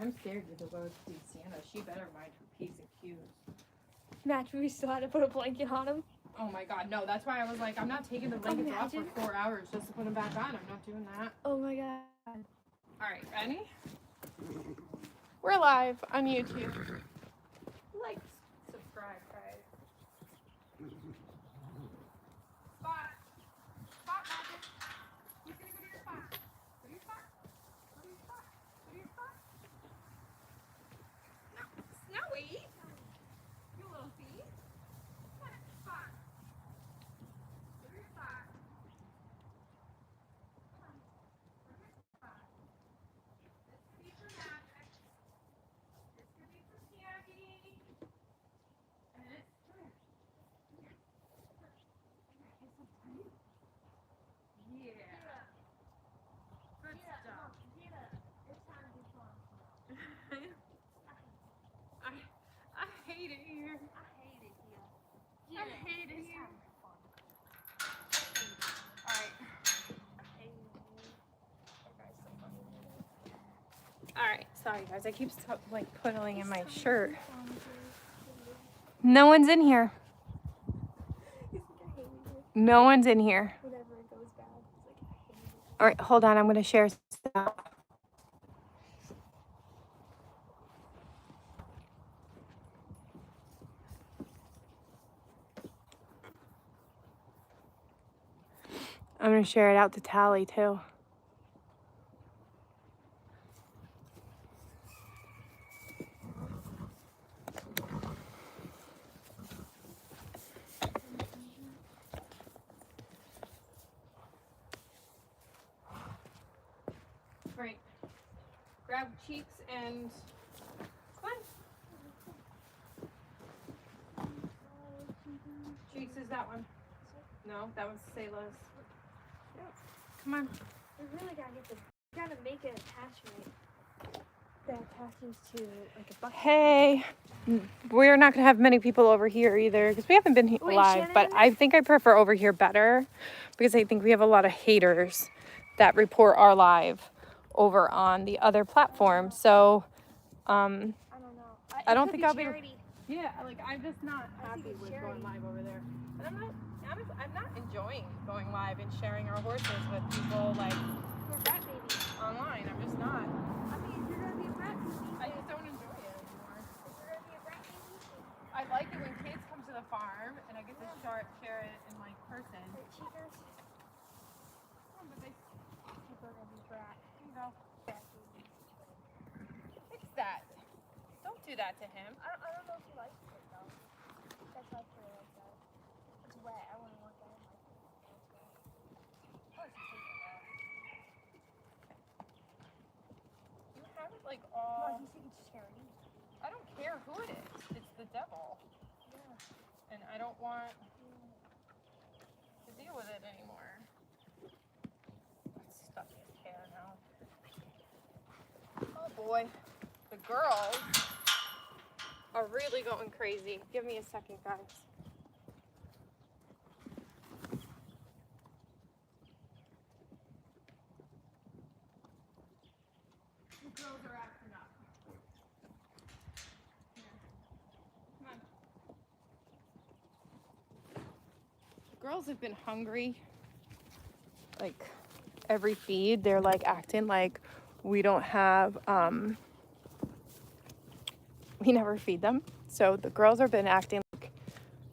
I'm scared to go see Sienna. She better mind her P's and Q's. Match, we still had to put a blanket on him. Oh my god, no, that's why I was like, I'm not taking the blankets off for 4 hours just to put them back on. I'm not doing that. Oh my god. Alright, ready? We're live on YouTube. Like, subscribe, guys. Spot. Spot, Magic. Who's gonna go to your spot? Go to your spot. Go to your spot. Go to your spot. No, Snowy. You little thief. Come on, spot. Go to your spot. Come on. Go to your spot. This could be for Magic. This could be for Candy. And then it's come here. Come here. It's so tight. Yeah. Good stuff. I hate it here. I hate it here. Alright. Alright, sorry guys. I keep like puddling in my shirt. No one's in here. No one's in here. Whenever it goes bad, it's like, I hate it. Alright, hold on. I'm going to share stuff. I'm going to share it out to Tally too. Right. Grab cheeks and come on. Cheeks is that one. No, that one's Sayla's. Come on. We really gotta get this. We gotta make an attachment that attaches to like a bucket. Hey. We're not going to have many people over here either because we haven't been Wait, live, but I think I prefer over here better because I think we have a lot of haters that report our live over on the other platform. So, I don't know. I don't think I'll be. charity. Yeah, like I'm just not happy it's with charity. going live over there. And I'm not enjoying going live and sharing our horses with people like We're fat baby. online. I'm just not. I mean, if you're gonna be a fat baby, I just don't enjoy it anymore. if you're gonna be a fat baby, I like it when kids come to the farm and I get to share it in like person. cheaters, Oh, but they people are gonna be brat. you know, Fat baby. fix that. Don't do that to him. I don't know if he likes it though. That's not true like that. It's wet. I wouldn't want that in my food. Of course you take it out. You have it like No, all. he's thinking it's charity. I don't care who it is. It's the devil. Yeah. And I don't want to deal with it anymore. It's stuck in his hair now. Oh boy. The girls are really going crazy. Give me a second, guys. The girls are acting up. Here. Come on. The girls have been hungry. Like every feed, they're like acting like we don't have, we never feed them. So the girls have been acting like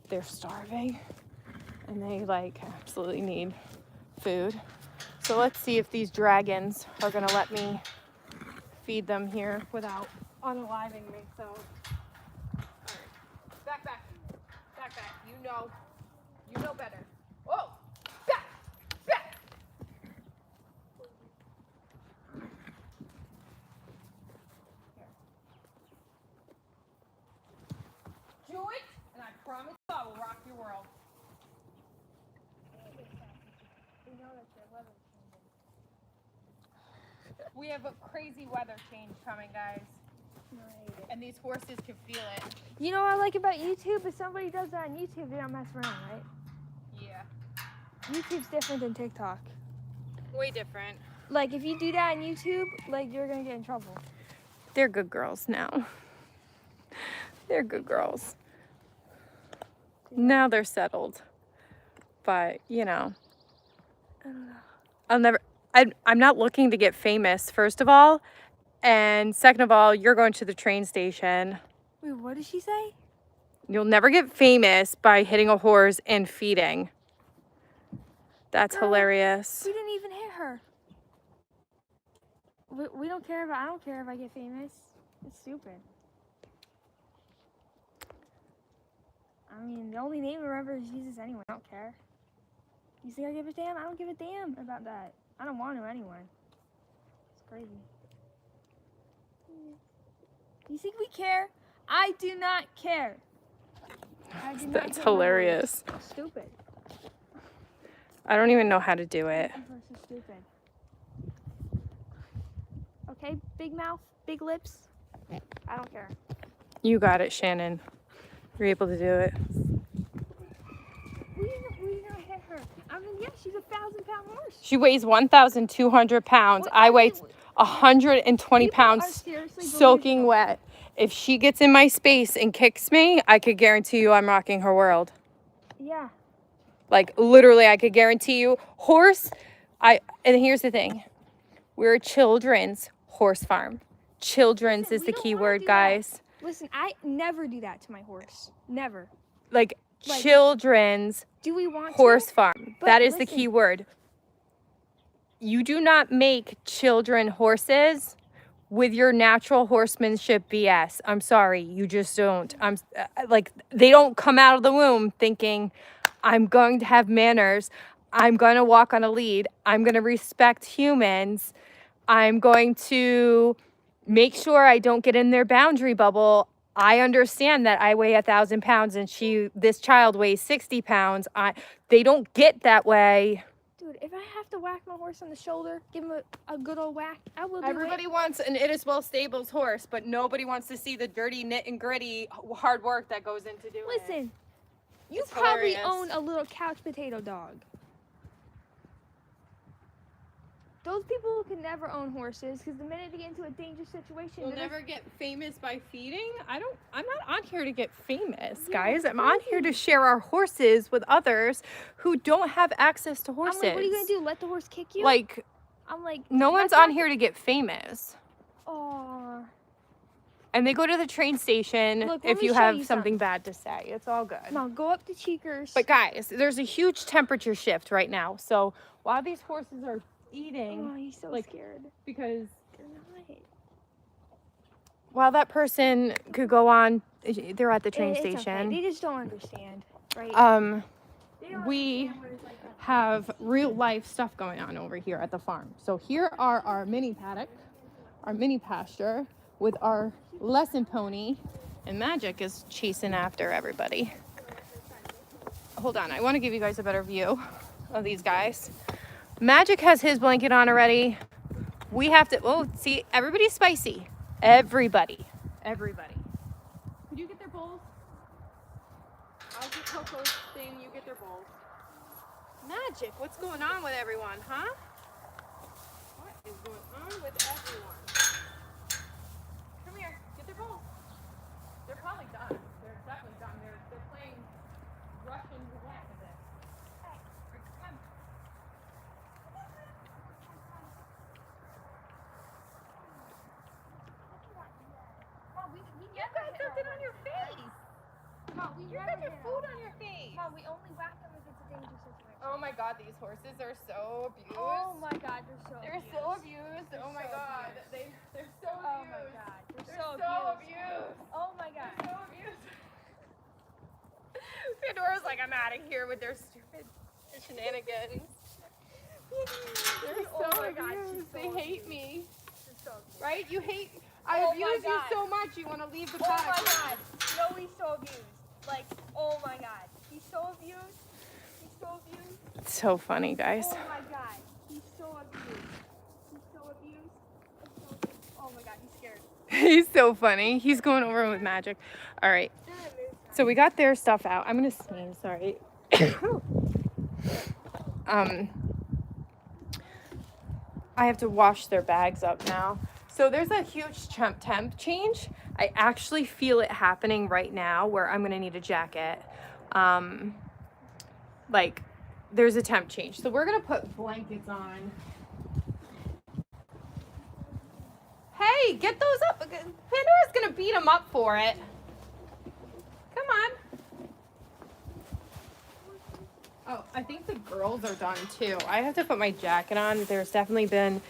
they're starving and they like absolutely need food. So let's see if these dragons are gonna let me feed them here without unaliving me. So, all right, back. You know better. Whoa, back. Do it, and I promise I will rock your world. We know that the weather's changing. We have a crazy weather change coming, guys, No, I hate it. and these horses can feel it. You know what I like about YouTube? If somebody does that on YouTube, they don't mess around, right? Yeah, YouTube's different than TikTok. way different. Like, if you do that on YouTube, like, you're gonna get in trouble. They're good girls now. They're good girls. Now they're settled. But, you know, I don't know. I'll never, I'm not looking to get famous, first of all. And second of all, you're going to the train station. Wait, what did she say? You'll never get famous by hitting a horse and feeding. That's Girl, hilarious. We didn't even hit her. We don't care I don't care if I get famous. It's stupid. I mean, the only name I remember is Jesus anyway. I don't care. You think I give a damn? I don't give a damn about that. I don't want to anyway. It's crazy. You think we care? I do not care. I do not That's hit my horse. hilarious. Stupid. I don't even know how to do it. That horse is stupid. Okay, big mouth, big lips. I don't care. You got it, Shannon. You're able to do it. We didn't hit her. I mean, yeah, she's a 1,000-pound horse. She weighs 1,200 pounds. What- I weigh mean, 120 people are pounds seriously soaking delusional. wet. If she gets in my space and kicks me, I could guarantee you I'm rocking her world. Yeah. Like, literally, I could guarantee you. Horse, and here's the thing. We're a children's horse farm. Children's Listen, is we the don't key wanna word, do that. guys. Listen, I never do that to my horse. Never. Like, Like- children's Do we want horse to? farm. But That is the listen. key word. You do not make children horses with your natural horsemanship BS. I'm sorry, you just don't. Like, they don't come out of the womb thinking, I'm going to have manners. I'm going to walk on a lead. I'm going to respect humans. I'm going to make sure I don't get in their boundary bubble. I understand that I weigh 1,000 pounds and this child weighs 60 pounds. They don't get that way. Dude, if I have to whack my horse on the shoulder, give him a good old whack, I will do Everybody it. wants an It Is Well Stables horse, but nobody wants to see the dirty knit and gritty hard work that goes into doing it. Listen, you It's probably hilarious. own a little couch potato dog. Those people can never own horses because the minute they get into a dangerous situation, You'll they're never get famous by feeding? I'm not on here to get famous, Yeah, guys. it's I'm on here to crazy. share our horses with others who don't have access to horses. I'm like, what are you gonna do? Let the horse kick you? Like, I'm like, no one's that's on not here to get famous. Oh, And they go to the train station Look, let if me you show have you something bad to say. It's all good. come on, go up to Cheekers. But guys, there's a huge temperature shift right now. So while these horses are eating, oh, he's so like- scared. because They're not. while that person could go on, they're at the train It's okay. station. They just don't understand, right? They don't We understand what it's like. have real life stuff going on over here at the farm. So here are our mini paddock, our mini pasture with our lesson pony, and Magic is chasing after everybody. Hold on, I want to give you guys a better view of these guys. Magic has his blanket on already. We have to, oh, see, everybody's spicy. Everybody. Could you get their bowls? I'll get Coco's thing, you get their bowls. Magic, what's going on with everyone, huh? What is going on with everyone? Come here, get their bowls. They're probably done. They're definitely done. They're playing Russian roulette with it. Hey, come. Mom, we You got something on your face. Mom, we You never got your hit food them. on your face. Mom, we only whack them if it's a dangerous situation. Oh my god, these horses are so abused. Oh my God, they're so. They're abused. so abused. Oh my so god. abused. They're so abused. Oh my God, they're They're so so abused. abused. Oh my God. So abused. Pandora's like, I'm out of here with their stupid shenanigans. They're so Oh my God, she's abused. so They hate abused. me. They're so abused. Right? You hate. I Oh my abuse you God. so much. You want to leave the Oh pack. my God. No, he's so abused. Like, oh my God. He's so abused. He's so abused. It's so funny, guys. Oh my God. He's so abused. He's so abused. He's so abused. Oh my God, he's scared. He's so funny. He's going over with Magic. All right. They're in a mood now. So we got their stuff out. I'm gonna sneeze. Sorry. I have to wash their bags up now. So there's a huge temp change. I actually feel it happening right now where I'm gonna need a jacket. Like there's a temp change. So we're gonna put blankets on. Hey, get those up. Pandora's gonna beat him up for it. Come on. Oh, I think the girls are done too. I have to put my jacket on. There's definitely been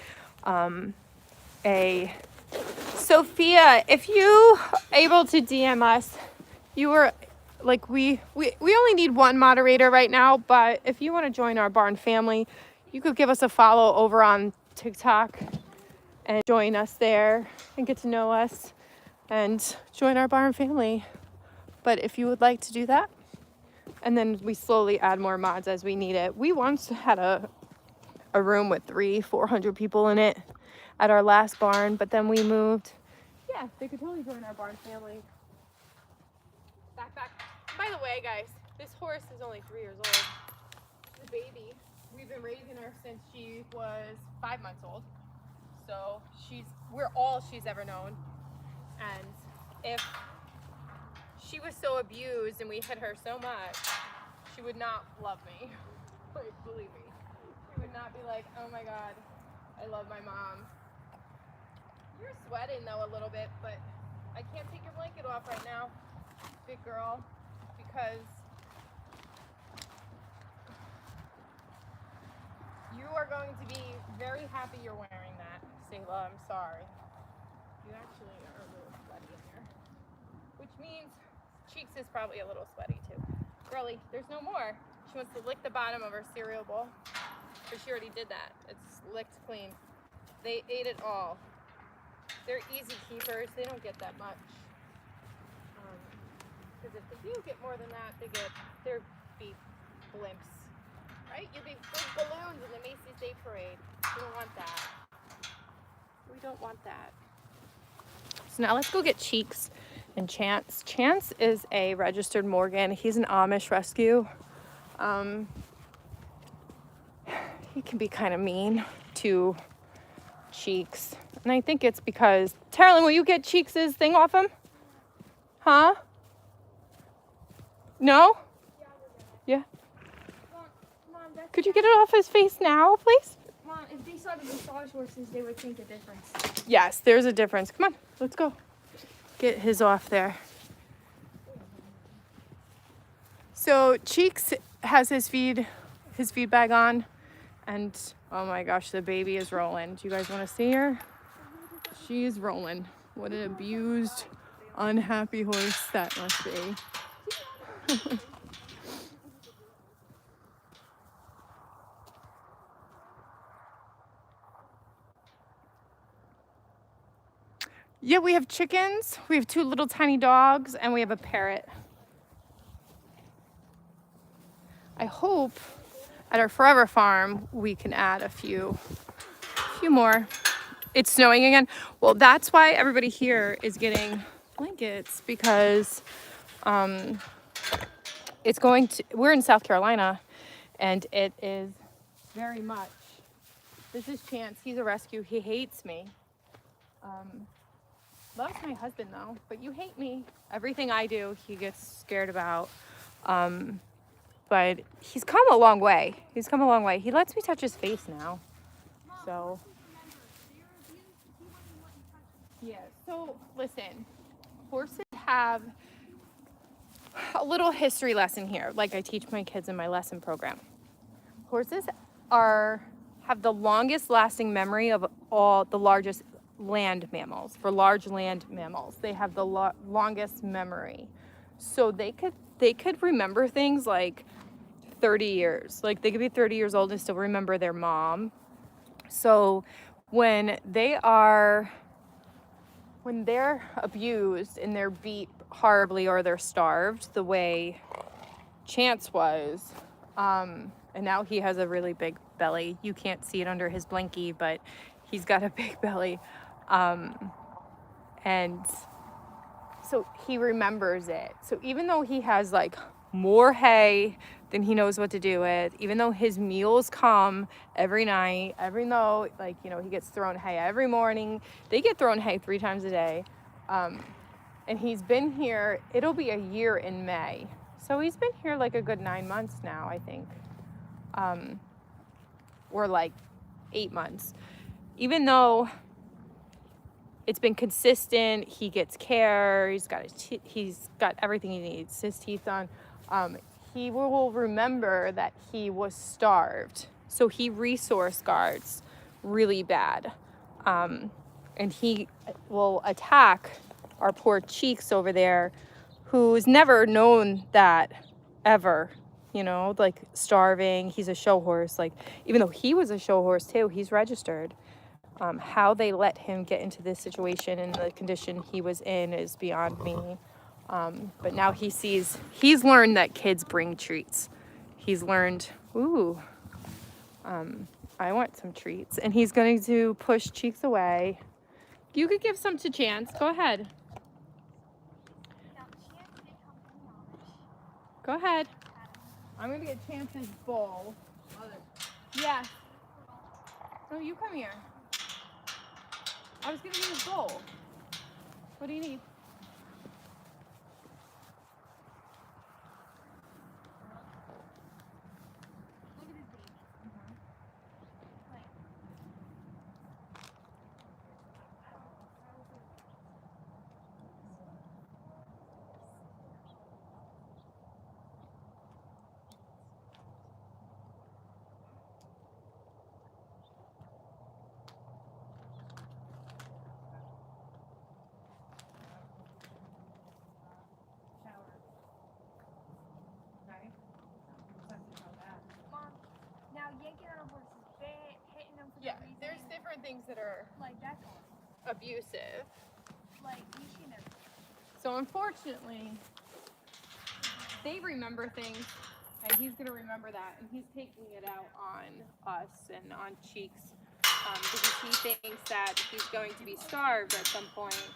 a Sophia, if you able to DM us, you were like we only need one moderator right now, but if you want to join our barn family, you could give us a follow over on TikTok and join us there and get to know us and join our barn family. But if you would like to do that, and then we slowly add more mods as we need it. We once had a room with 400 people in it at our last barn, but then we moved. Yeah, they could totally join our barn family. Back. By the way, guys, this horse is only 3 years old. She's a baby. We've been raising her since she was 5 months old. So we're all she's ever known. And if she was so abused and we hit her so much, she would not love me. Like, believe me. She would not be like, oh my God, I love my mom. You're sweating though a little bit, but I can't take your blanket off right now, big girl, because you are going to be very happy you're wearing that. Selah, I'm sorry. You actually are a little sweaty in there, which means Cheeks is probably a little sweaty too. Girlie, there's no more. She wants to lick the bottom of her cereal bowl, but she already did that. It's licked clean. They ate it all. They're easy keepers. They don't get that much. Because if they do get more than that, they're beef blimps, right? You'll be big balloons in the Macy's Day Parade. We don't want that. We don't want that. So now let's go get Cheeks and Chance. Chance is a registered Morgan. He's an Amish rescue. He can be kind of mean to Cheeks. And I think it's because, Terrelyn, will you get Cheeks' thing off him? Huh? No? Yeah. Mom, that's Could you get it off his face now, please? Mom, if they saw the massage horses, they would think a difference. Yes, there's a difference. Come on, let's go. Get his off there. So Cheeks has his feed bag on, and oh my gosh, the baby is rolling. Do you guys want to see her? She's rolling. What an abused, unhappy horse that must be. Yeah, we have chickens, we have 2 little tiny dogs, and we have a parrot. I hope at our forever farm we can add a few more. It's snowing again. Well, that's why everybody here is getting blankets, because we're in South Carolina, and it is very much. This is Chance. He's a rescue. He hates me. Loves my husband though, but you hate me. Everything I do, he gets scared about. But he's come a long way. He lets me touch his face now. So. Yeah, so listen, horses have a little history lesson here, like I teach my kids in my lesson program. Horses have the longest lasting memory of all the largest land mammals. For large land mammals, they have the longest memory. So they could remember things like 30 years. Like they could be 30 years old and still remember their mom. So when they're abused and they're beat horribly or they're starved, the way Chance was, and now he has a really big belly. You can't see it under his blankie, but he's got a big belly. And so he remembers it. So even though he has like more hay than he knows what to do with, even though his meals come every night, even though, like, you know, he gets thrown hay every morning. They get thrown hay 3 times a day. And he's been here, it'll be a year in May. So he's been here like a good 9 months now, I think. Or like 8 months. Even though it's been consistent, he gets care, he's got everything he needs, his teeth on. He will remember that he was starved. So he resource guards really bad. And he will attack our poor Cheeks over there, who's never known that ever, you know, like starving. He's a show horse. Like, even though he was a show horse too, he's registered. How they let him get into this situation and the condition he was in is beyond me. But now he's learned that kids bring treats. He's learned, ooh, I want some treats. And he's going to push Cheeks away. You could give some to Chance. Go ahead. Go ahead. I'm going to get Chance's bowl. Yes. No, you come here. I was giving you his bowl. What do you need? Yanking on a horse is bad, hitting them for Yeah, no reason. there's different things that are Like, that's abusive. like, you should never. So unfortunately, they remember things, and he's going to remember that, and he's taking it out on us and on Cheeks, because he thinks that he's going to be starved at some point.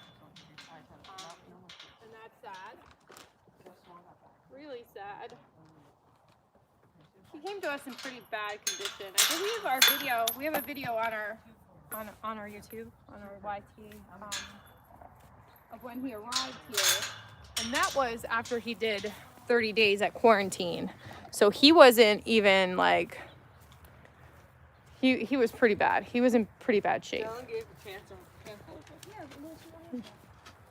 And that's sad. Really sad. He came to us in pretty bad condition. I believe we have a video on our YouTube, on our YT, of when he arrived here. And that was after he did 30 days at quarantine. So he wasn't even like, he was pretty bad. He was in pretty bad shape.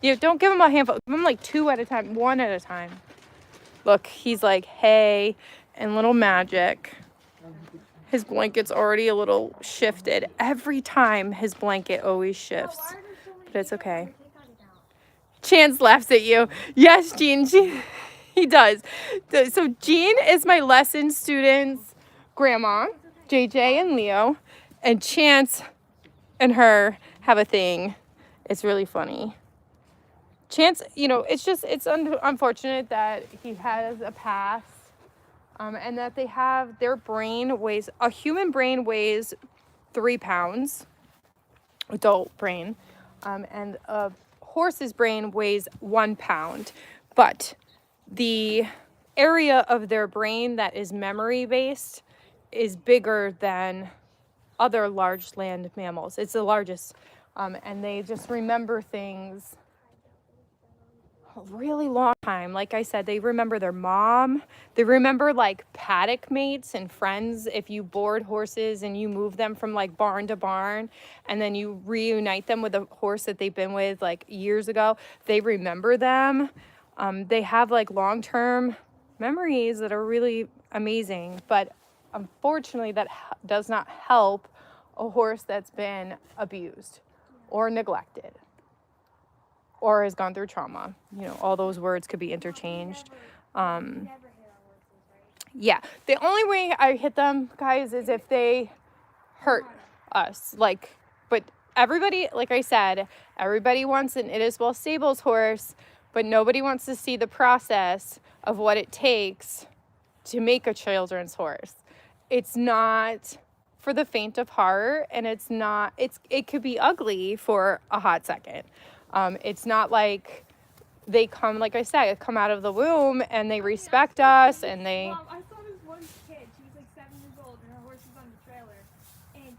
Yeah, don't give him a handful. Give him like 2 at a time, 1 at a time. Look, he's like hay and little magic. His blanket's already a little shifted. Every time his blanket always shifts. But it's okay. Chance laughs at you. Yes, Jean, he does. So Jean is my lesson student's grandma, JJ and Leo. And Chance and her have a thing. It's really funny. Chance, you know, it's unfortunate that he has a past, and that a human brain weighs 3 pounds, adult brain, and a horse's brain weighs 1 pound, but the area of their brain that is memory based is bigger than other large land mammals. It's the largest, and they just remember things a really long time. Like I said, they remember their mom. They remember like paddock mates and friends. If you board horses and you move them from like barn to barn, and then you reunite them with a horse that they've been with like years ago, they remember them. They have like long-term memories that are really amazing. But unfortunately, that does not help a horse that's been abused or neglected or has gone through trauma. You know, all those words could be interchanged. Yeah, the only way I hit them, guys, is if they hurt us. Like, but everybody, like I said, everybody wants an It Is Well Stables horse, but nobody wants to see the process of what it takes to make a children's horse. It's not for the faint of heart, and it could be ugly for a hot second. It's not like they come, like I said, come out of the womb and they respect us and they. Mom, I saw this one kid. She was like 7 years old, and her horse was on the trailer. And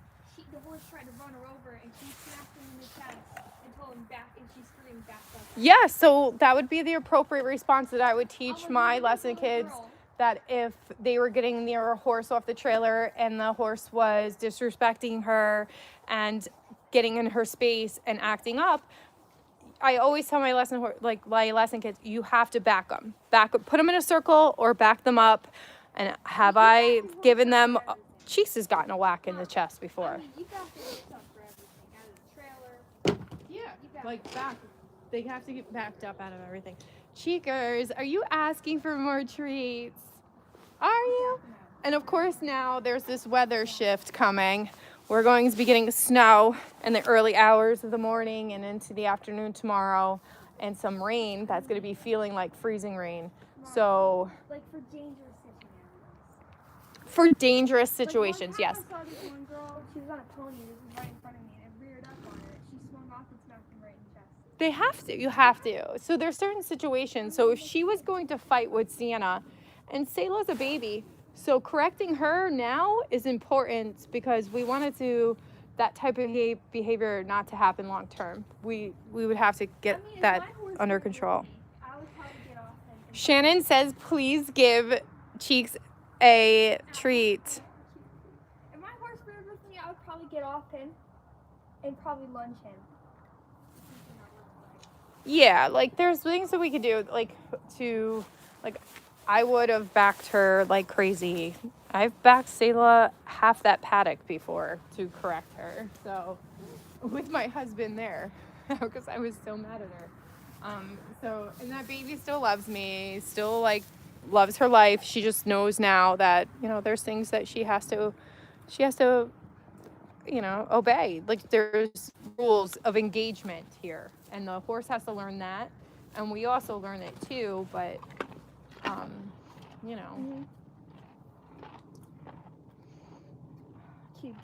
the horse tried to run her over, and she smacked him in the chest and told him back, and she screamed back up. Yeah, so that would be the appropriate response that I would teach I'm like, my "Look at lesson this little kids. girl." That if they were getting near a horse off the trailer and the horse was disrespecting her and getting in her space and acting up, I always tell my lesson kids, you have to back them. Put them in a circle or back them up. And have I given them, Cheeks has gotten a whack in the chest before. I mean, you got to get stuff for everything. Out of the trailer. Yeah, like back. They have to get backed up out of everything. Cheekers, are you asking for more treats? Are you? And of course now there's this weather shift coming. We're going to be getting snow in the early hours of the morning and into the afternoon tomorrow, and some rain that's going to be feeling like freezing rain. So Like for dangerous situations. for dangerous situations, Like one yes. time I saw this one girl, she was on a pony, this was right in front of me, and it reared up on her. She swung off and smacked him right in the chest. They have to. You have to. So there's certain situations. So if she was going to fight with Sienna, and Sayla's a baby, so correcting her now is important because we wanted that type of behavior not to happen long term. We would have to get that under control. I would probably get off and Shannon says, please give Cheeks a treat. if my horse reared with me, I would probably get off him and probably lunge him. Yeah, like there's things that we could do, I would have backed her like crazy. I've backed Sayla half that paddock before to correct her. So with my husband there, because I was so mad at her. And that baby still loves me, still like loves her life. She just knows now that, there's things that she has to, obey. Like there's rules of engagement here, and the horse has to learn that, and we also learn it too. But, Mm-hmm. Cute.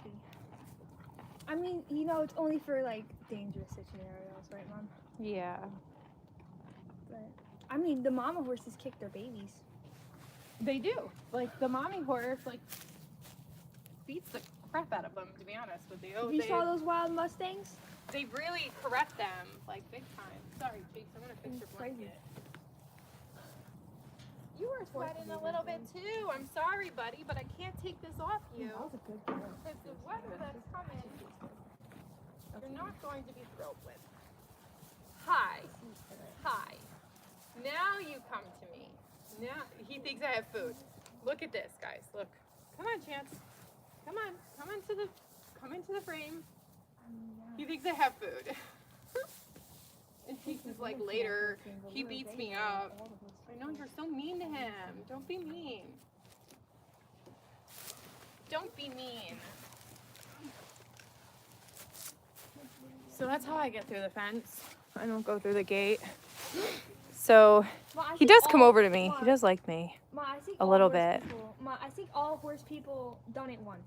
I mean, it's only for like dangerous scenarios, right, Mom? yeah, But I mean, the mama horses kick their babies. they do. Like the mommy horse, beats the crap out of them. To be honest with you, You saw those wild Mustangs? they really correct them big time. Sorry, Cheeks, I'm gonna fix your It's crazy. blanket. You were sweating a little bit too. I'm sorry, buddy, but I can't take this off you. That was a good girl. Because the weather that's coming, you're not going to be thrilled with. Hi. Now you come to me. Now he thinks I have food. Look at this, guys. Look. Come on, Chance. Come on. Come into the frame. He thinks I have food. And Cheeks is like later. He beats me up. I know, you're so mean to him. Don't be mean. Don't be mean. So that's how I get through the fence. I don't go through the gate. So he does come over to me. He does like me. A little bit. I think all horse people done it once.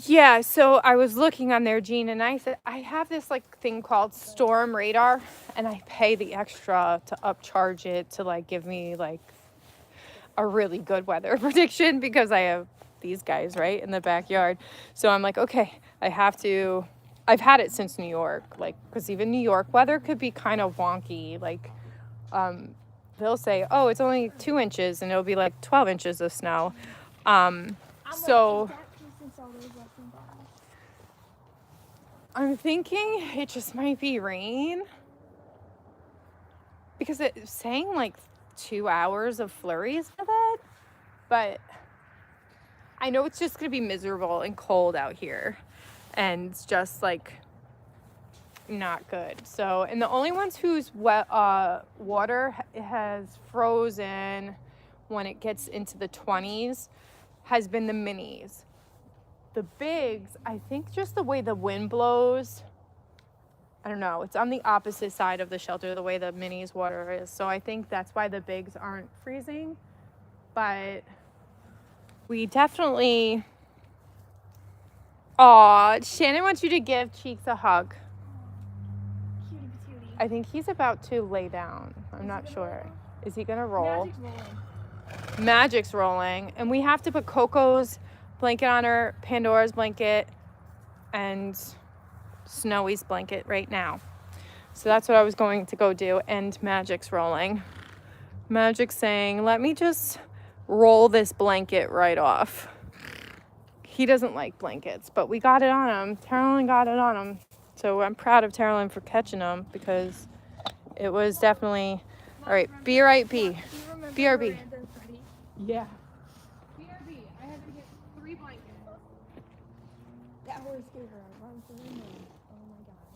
Yeah, so I was looking on there, Gene, and I said, I have this thing called Storm Radar, and I pay the extra to upcharge it to give me a really good weather prediction because I have these guys right in the backyard. So I'm like, okay, I've had it since New York, because even New York weather could be kind of wonky. They'll say, oh, it's only 2 inches, and it'll be 12 inches of snow. I'm thinking it just might be rain because it's saying 2 hours of flurries of it, but I know it's just going to be miserable and cold out here, and it's just not good. So, and the only ones whose water has frozen when it gets into the 20s has been the minis. The bigs, I think just the way the wind blows, I don't know, it's on the opposite side of the shelter, the way the minis water is. So I think that's why the bigs aren't freezing. But we definitely, Shannon wants you to give Cheeks a hug. I think he's about to lay down. I'm not sure. Is he gonna roll? Magic's rolling. Magic's rolling. And we have to put Coco's blanket on her, Pandora's blanket, and Snowy's blanket right now. So that's what I was going to go do. And Magic's rolling. Magic's saying, let me just roll this blanket right off. He doesn't like blankets, but we got it on him. Taryn got it on him. So I'm proud of Taryn for catching him because it was definitely... All right, be right, be. BRB. Yeah. BRB, I had to get 3 blankets. That horse gave her a run for the nose. Oh my god.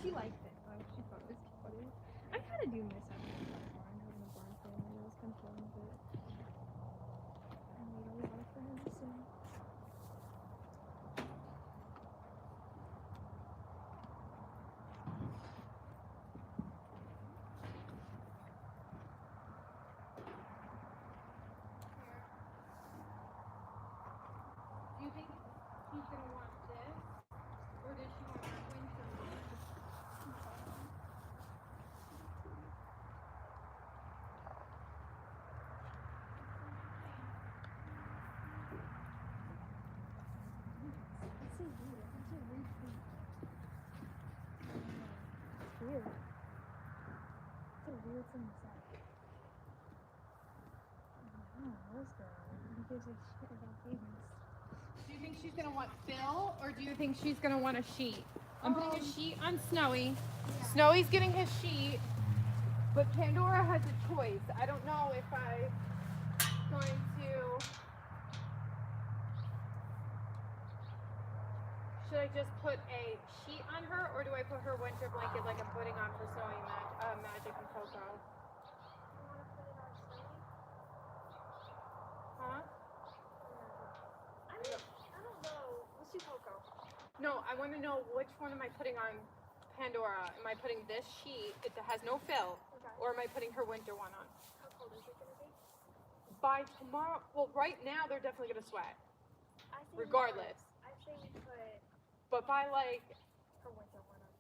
She liked it. Oh, she thought it was funny. I kind of do miss having a barn, having a barn family. It was kind of fun, but I made a lot of friends, so. Do you think she's gonna want this, or does she want her winter one? This is weird. This is weird. It's weird. It's a weird thing to say. I don't know what's going on. He gives a shit about babies. Do you think she's gonna want Phil, or do you think she's gonna want a sheet? I'm putting a sheet on Snowy. Yeah. Snowy's getting his sheet, but Pandora has a choice. I don't know if I'm going to. Should I just put a sheet on her, or do I put her winter blanket like I'm putting on for Snowy, Magic, and Coco? Huh? I don't know. Let's do Coco. No, I want to know which one am I putting on Pandora? Am I putting this sheet that has no fill, Okay. or am I putting her winter one on? How cold is it gonna be? By tomorrow, well, right now they're definitely gonna sweat, I think regardless. I say we put But by like, her winter one on,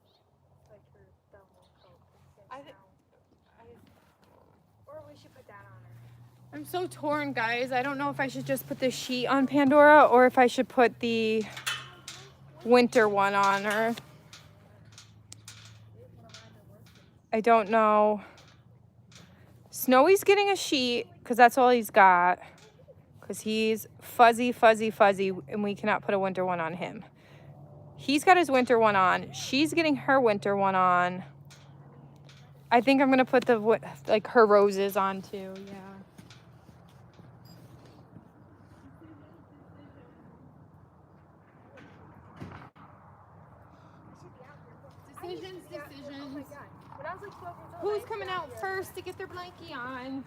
like her double coat. I think, Or we should put that on her. I'm so torn, guys. I don't know if I should just put the sheet on Pandora or if I should put the winter one on her. I don't know. Snowy's getting a sheet because that's all he's got. Because he's fuzzy, fuzzy, fuzzy, and we cannot put a winter one on him. He's got his winter one on. She's getting her winter one on. I think I'm going to put the, like, her roses on too, yeah. Decisions, Oh my decisions. god. When I was like 12 years old, Who's coming out first to get their blankie on?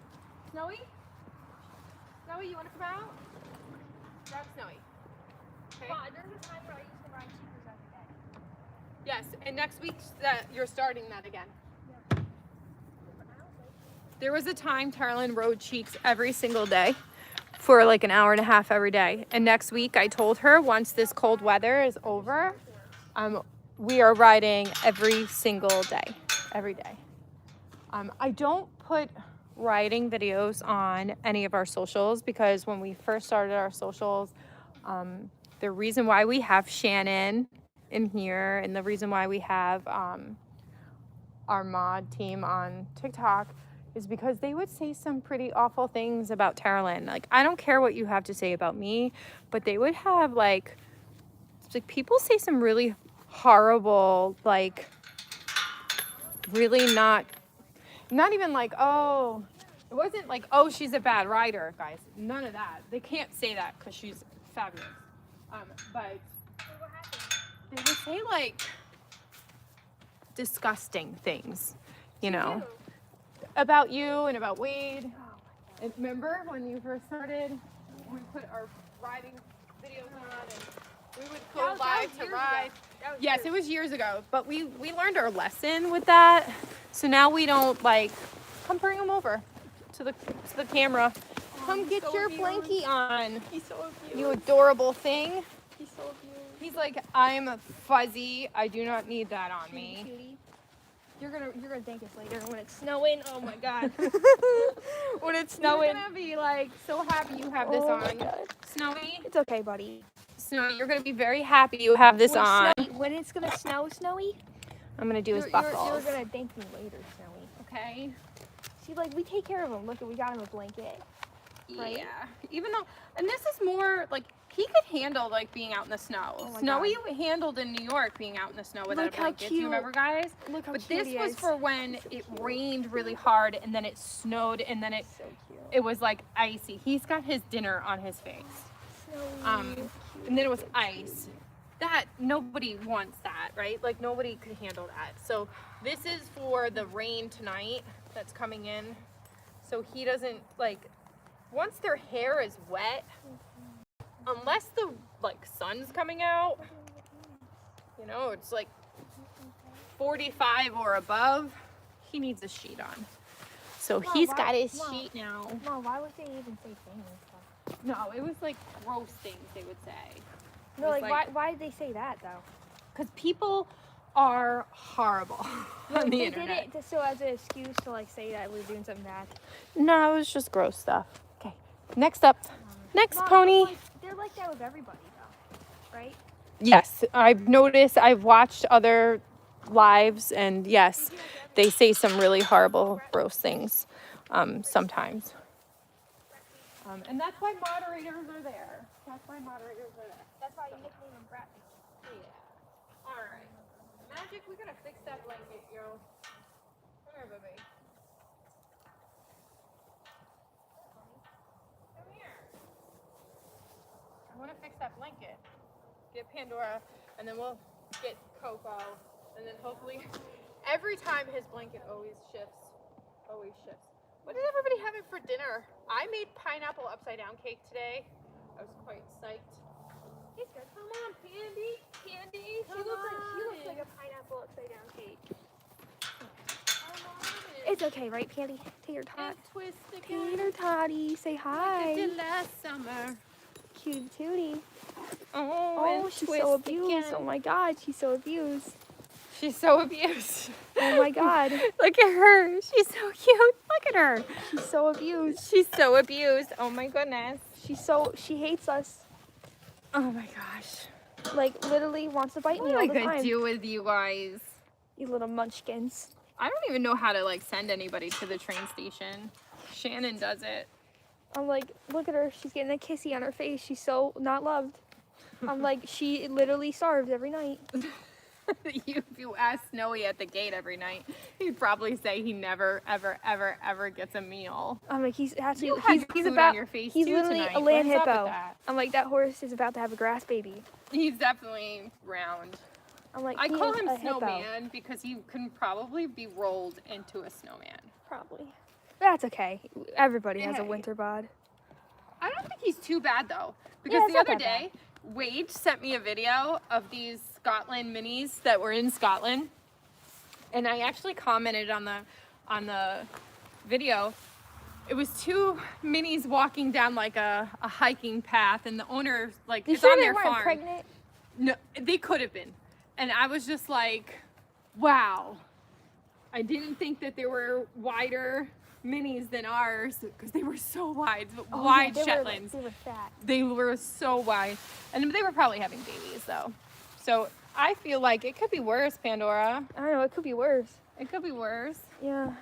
Snowy? Snowy, you want to come out? Grab Snowy. Okay. Wow, there was a time where I used to ride cheapers every day. Yes, and next week you're starting that again. There was a time Taryn rode Cheeks every single day for like an hour and a half every day. And next week I told her once this cold weather is over, we are riding every single day, every day. I don't put riding videos on any of our socials because when we first started our socials, the reason why we have Shannon in here and the reason why we have our mod team on TikTok is because they would say some pretty awful things about Taryn. Like, I don't care what you have to say about me, but they would have like people say some really horrible, like really not even like, oh, it wasn't like, oh, she's a bad rider, guys. None of that. They can't say that because she's fabulous. But they would say like disgusting things, you know, about you and about Wade. And remember when you first started, we put our riding videos on and we would go live to ride. Yes, it was years ago, but we learned our lesson with that. So now we don't like, come bring them over to the camera. Come get your blankie on. He's so abused. You adorable thing. He's so abused. He's like, I'm fuzzy. I do not need that on me. Cutie. You're gonna thank us later when it's snowing. Oh my god. When it's snowing. You're gonna be like so happy you have this Oh on. my God. Snowy, It's okay, buddy. Snowy, you're gonna be very happy you have this on. When it's gonna snow, Snowy, I'm gonna do his you're buckles. gonna thank me later, Snowy. Okay. See, like, we take care of him. Look, we got him a blanket. Right? Yeah. Even though, and this is more like he could handle like being out in the snow. Oh my Snowy handled in New York being out in the snow without Look a how blanket. Do you cute. remember, guys? Look how But cute this he was is. for when it rained really hard and then it snowed and then So cute. it was like icy. He's got his dinner on his face. Snowy. And then it was ice. That nobody wants that, right? Like nobody could handle that. So this is for the rain tonight that's coming in. So he doesn't like once their hair is wet, unless the like sun's coming out, you know, it's like 45 or above, he needs a sheet on. So Mom, he's why- got his Mom. sheet now. Mom, why would they even say things and stuff? No, it was like gross things they would say. No, was like, like- why did they say that though? Because people are horrible on the They internet. did it so as an excuse to like say that we're doing something bad. No, it was just gross stuff. Okay, next up. Next Mom, pony. they're like that with everybody though, right? Yes, I've noticed, I've watched other lives, and yes, they say some really horrible, gross things sometimes. And that's why moderators are there. That's why moderators are there. That's why you nickname him Brat. Yeah. All right. Magic, we gotta fix that blanket, yo. Come here, baby. Come here. I want to fix that blanket. Get Pandora, and then we'll get Coco, and then hopefully every time his blanket always shifts. Always shifts. What is everybody having for dinner? I made pineapple upside down cake today. I was quite psyched. He's good. Come on, Candy. Candy. She looks like a pineapple upside down cake. Come on. It's okay, right, Candy? Tater tot. And twist again. Tater totty, say Like I hi. did last summer. Cutie tootie. Oh, Oh, and she's twist so abused. again. Oh my god, she's so abused. She's so abused. Oh my god, Look at her. She's so cute. Look at her. she's so abused. She's so abused. Oh my goodness. She hates us. Oh my gosh. Like, literally wants to bite What me am all I the gonna time. do with you guys? You little munchkins. I don't even know how to like send anybody to the train station. Shannon does it. I'm like, look at her. She's getting a kissy on her face. She's so not loved. I'm like, she literally starves every night. If you ask Snowy at the gate every night, he'd probably say he never, ever, ever, ever gets a meal. I'm like, he's You absolutely, had he's food on about, your face he's too literally tonight. a land What's up with hippo. that? I'm like, that horse is about to have a grass baby. He's definitely round. I'm like, I he call is him a hippo. Snowman because he can probably be rolled into a snowman. Probably. That's okay. Everybody has a Hey. winter bod. I don't think he's too bad though, because it's the not other that bad. day, Wade sent me a video of these Scotland minis that were in Scotland, and I actually commented on the video. It was two minis walking down like a hiking path, and the owner like You is sure on they their weren't farm. pregnant? No, they could have been, and I was just like, wow. I didn't think that they were wider minis than ours because they were so wide, Oh, wide yeah, Shetlands. They were fat. They were so wide, and they were probably having babies though. So I feel like it could be worse, Pandora. I don't know. It could be worse. It could be worse. Yeah.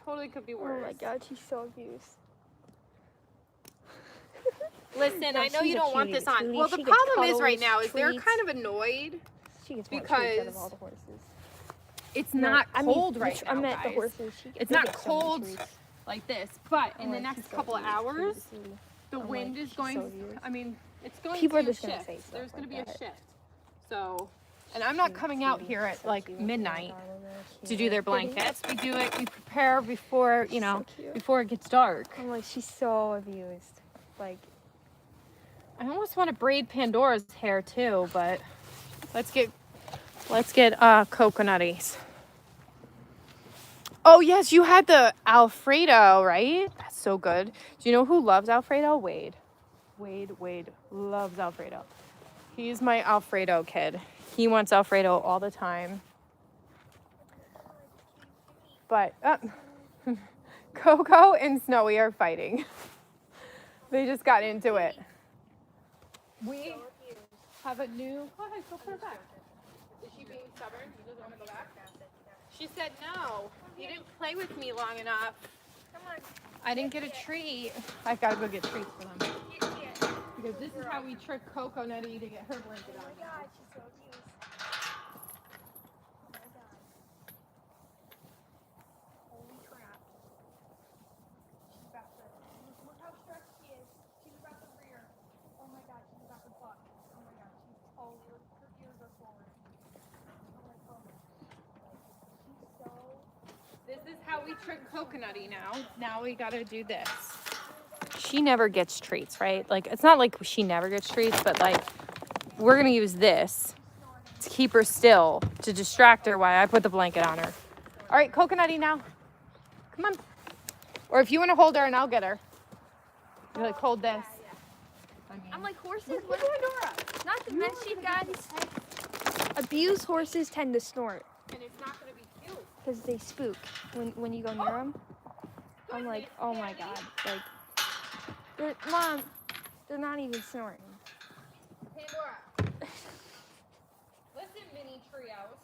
Totally could be worse. Oh my god, she's so abused. Listen, No, I know she's you a don't want cutie this on. patootie. Well, the She gets problem is right cuddles, now is they're treats. kind of annoyed. She gets more treats out Because of all the horses. It's No, not I mean, cold right now, I meant the guys. horses. It's they not get so many cold treats. like this, but in Oh, the she's next so couple of abused, hours, cutie, cutie. the I'm like, wind is she's going. so abused. I mean, it's going People to are just shift. gonna say stuff There's going to like be a that. shift. So, and I'm not coming out here at like midnight to do their blankets. We do it. We prepare before you know So cute. before it gets dark. I'm like, she's so abused. Like, I almost want to braid Pandora's hair too, but let's get coconutties. Oh yes, you had the Alfredo, right? That's so good. Do you know who loves Alfredo? Wade. Wade loves Alfredo. He's my Alfredo kid. He wants Alfredo all the time. But Coco and Snowy are fighting. They just got into it. We have a new. Go ahead, go put her back. Is she being stubborn? She doesn't want to go back? She said no. You didn't play with me long enough. Come on. I didn't get a treat. I've got to go get treats for them. Because this is how we trick Coco Nutty to get her blanket on. Oh my God, she's so abused. Oh my God. Holy crap. She's about to. Look how stressed she is. She's about to rear. Oh my God, she's about to buck. Oh my God, she's over. Her ears are forward. Oh my God. She's so. This is how we trick Coconutty now. Now we gotta do this. She never gets treats, right? Like, it's not like she never gets treats, but like, we're gonna use this to keep her still, to distract her while I put the blanket on her. All right, Coconutty now. Come on. Or if you wanna hold her and I'll get her. You like, hold this. I mean, I'm like horses. look at Dora. Not to mention, guys, abused horses tend to snort And it's not gonna be cute. because they spook when you go near them. I'm like, oh my God, like, Mom, they're not even snorting. Pandora. Listen, mini trios.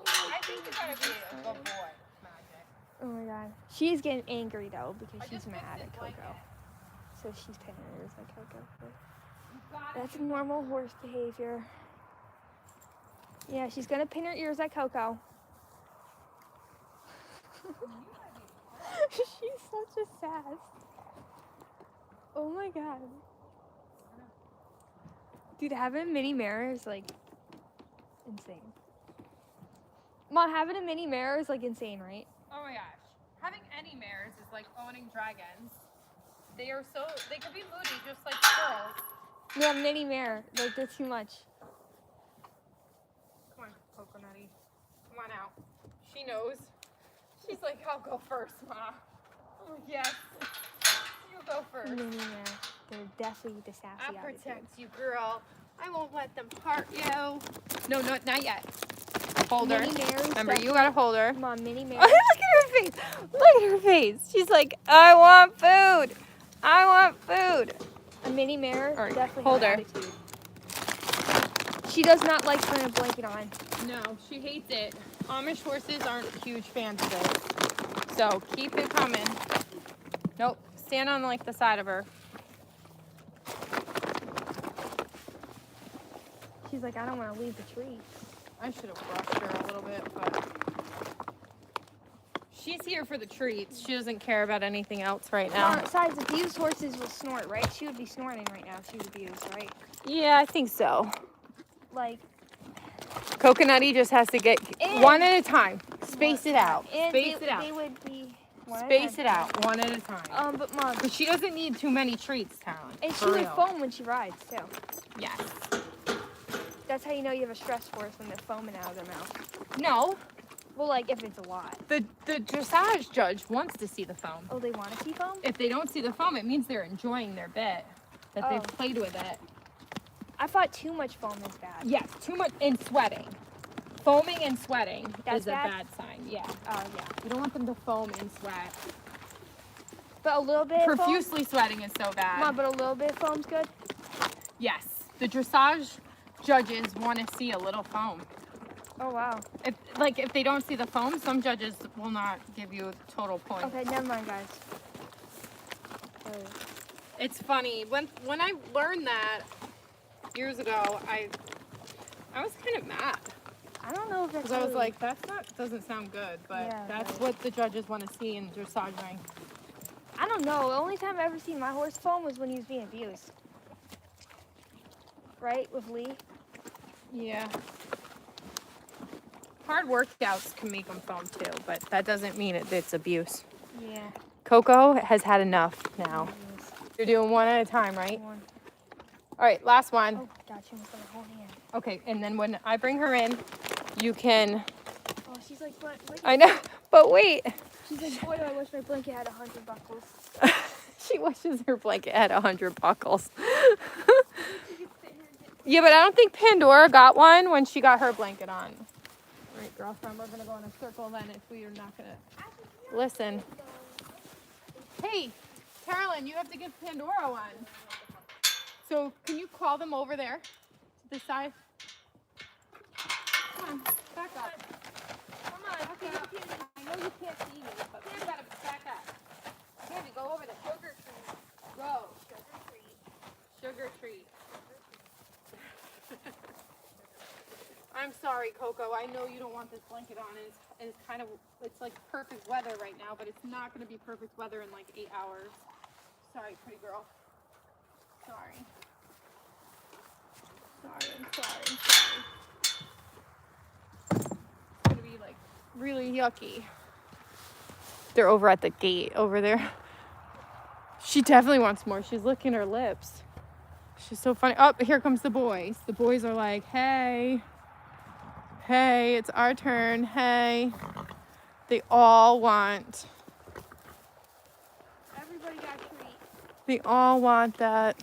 I think you're gonna be a good boy, Magic. Oh my God, she's getting angry though because I she's just mad fixed at his blanket. Coco, so she's pinning her ears like Coco. You gotta That's normal horse behavior. Yeah, she's gonna pin her ears at Coco. She's such a sass. Oh my God. Dude, having a mini mirror is like insane. Mom, having a mini mirror is like insane, right? Oh my gosh. Having any mares is like owning dragons. They could be moody just like girls. Yeah, mini mirror. Like, they're too much. Come on, Coconutty. Come on out. She knows. She's like, I'll go first, Ma. I'm like, yes. You go first. Mini mirror. They're definitely the sassy I'll attitude. protect you, girl. I won't let them hurt you. No, not yet. Hold her. Mini mirrors. Remember, you gotta hold her. Mom, mini Oh, mirrors. look at her face. Look at her face. She's like, I want food. I want food. A mini mirror. All right, Definitely hold her her. attitude. She does not like putting a blanket on. No, she hates it. Amish horses aren't huge fans of it. So keep it coming. Nope. Stand on like the side of her. She's like, I don't want to leave the tree. I should have brushed her a little bit, but she's here for the treats. She doesn't care about anything else right now. Besides, abused horses will snort, right? She would be snorting right now if she was abused, right? Yeah, I think so. Like, Coconutty just has to get And- one at a time. Space it out. and Space they, it out. They would be. one at a Space time. it out one at a time. But Mom, Because she doesn't need too many treats, Talon. and she For would real. foam when she rides too. Yes. That's how you know you have a stress horse when they're foaming out of their mouth. No, Well, like if it's a lot. the dressage judge wants to see the foam. Oh, they want to see foam? If they don't see the foam, it means they're enjoying their bit, that Oh. they've played with it. I thought too much foam is bad. Yes, too much, and sweating. Foaming and sweating That's is a bad? bad sign, yeah. Oh yeah. You don't want them to foam and sweat. But a little bit. Of foam? Profusely sweating is so bad. Mom, but a little bit of foam's good. Yes, the dressage judges want to see a little foam. Oh wow. If they don't see the foam, some judges will not give you a total point. Okay, never mind, guys. It's funny when I learned that years ago, I was kind of mad I don't know if that's. because I was really- like, doesn't sound good, but Yeah, that's right. what the judges want to see in dressaging. I don't know. The only time I ever seen my horse foam was when he was being abused. Right, with Lee. Yeah. Hard workouts can make them foam too, but that doesn't mean it's abuse. Yeah. Coco has had enough now. You're doing one at a time, right? One. All right, last one. Oh, God, she almost got my whole hand. Okay, and then when I bring her in, you can. Oh, she's like, but wait. I know, but wait. She's like, boy, do I wish my blanket had 100 buckles. She wishes her blanket had 100 buckles. Yeah, but I don't think Pandora got one when she got her blanket on. All right, girlfriend, we're gonna go in a circle then if we are not gonna listen. Hey, Carolyn, you have to give Pandora one. So can you call them over there to the side? Come on, back up. Come on, okay. I know you can't see me, but you gotta back up. Candy, go over there. Sugar treat. Go. Sugar treat. Sugar treat. I'm sorry, Coco. I know you don't want this blanket on. It's kind of, it's like perfect weather right now, but it's not going to be perfect weather in like 8 hours. Sorry, pretty girl. Sorry. I'm sorry. It's going to be like really yucky. They're over at the gate over there. She definitely wants more. She's licking her lips. She's so funny. Oh, here comes the boys. The boys are like, hey, it's our turn. Hey. They all want. Everybody got a treat. They all want that.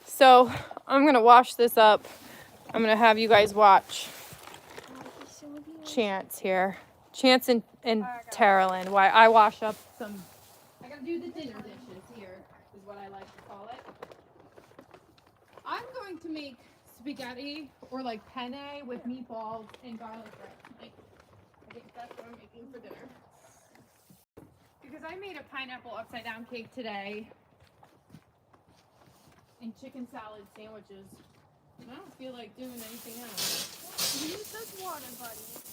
So I'm going to wash this up. I'm going to have you guys watch Chance here. Chance and Carolyn. Why I wash up some. I got to do the dinner dishes here, is what I like to call it. I'm going to make spaghetti or like penne with meatballs and garlic bread. Like, I think that's what I'm making for dinner. Because I made a pineapple upside down cake today and chicken salad sandwiches. And I don't feel like doing anything else. Use this water, buddy.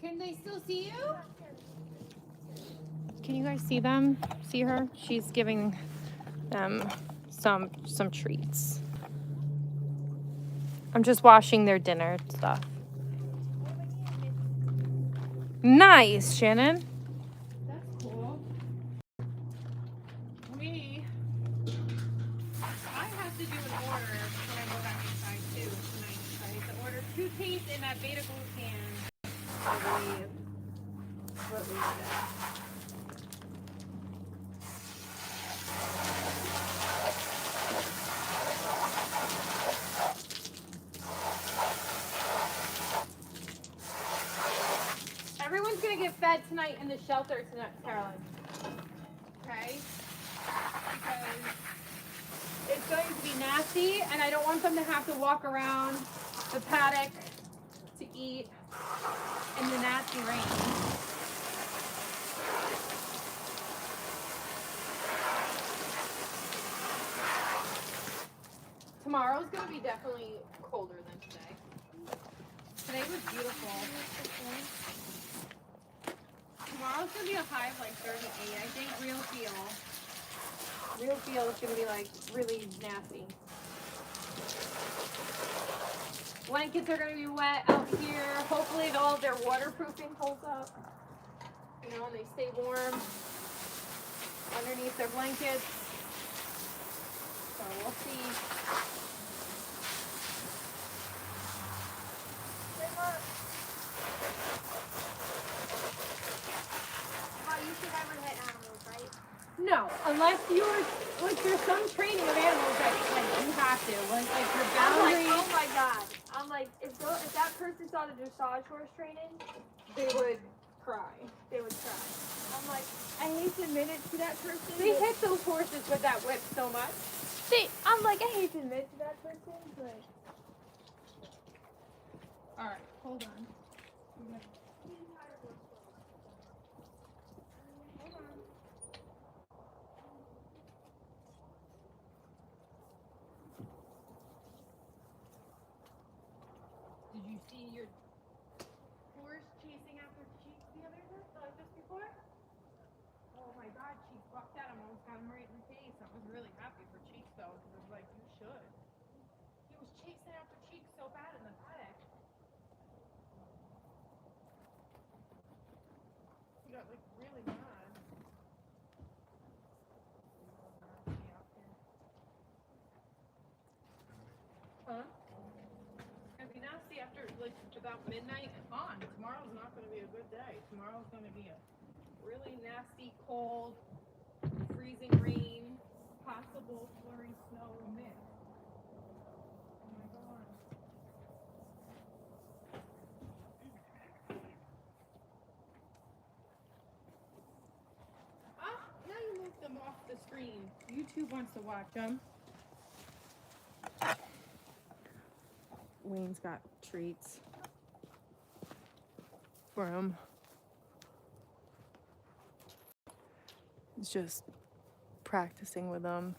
Can they still see you? Can you guys see them? See her? She's giving them some treats. I'm just washing their dinner stuff. Nice, Shannon. That's cool. I have to do an order when I go back inside too tonight. I have to order 2 teeth in that beta glucan. I believe. What we said. Everyone's gonna get fed tonight in the shelter tonight, Carolyn. Okay? Because it's going to be nasty, and I don't want them to have to walk around the paddock to eat in the nasty rain. Tomorrow's gonna be definitely colder than today. Today was beautiful. Tomorrow's gonna be a high of like 38, I think. Real feel. Real feel is gonna be like really nasty. Blankets are gonna be wet out here. Hopefully all their waterproofing holds up. You know, and they stay warm underneath their blankets. So we'll see. How you should never hit animals, right? No, unless you're like there's some training of animals that like you have to. Like your I'm like, boundaries, oh my god. I'm like, if that person saw the dressage horse training, they would cry. they would cry. I'm like, I hate to admit it to that person. They but hit those horses with that whip so much. I'm like, I hate to admit to that person, but All right, hold on. Did you see your horse chasing after Cheeks the other day? Just before? Oh my God, Cheeks walked at him, almost got him right in the face. I was really happy for Cheeks though, because I was like, you should. He was chasing after Cheeks so bad in the paddock. He got like really mad. Huh? It'd be nasty after like about midnight on. Tomorrow's not going to be a good day. Tomorrow's going to be a really nasty, cold, freezing rain, possible flurry snow mix. Oh my God. Ah, now you moved them off the screen. YouTube wants to watch them. Wayne's got treats for him. He's just practicing with them.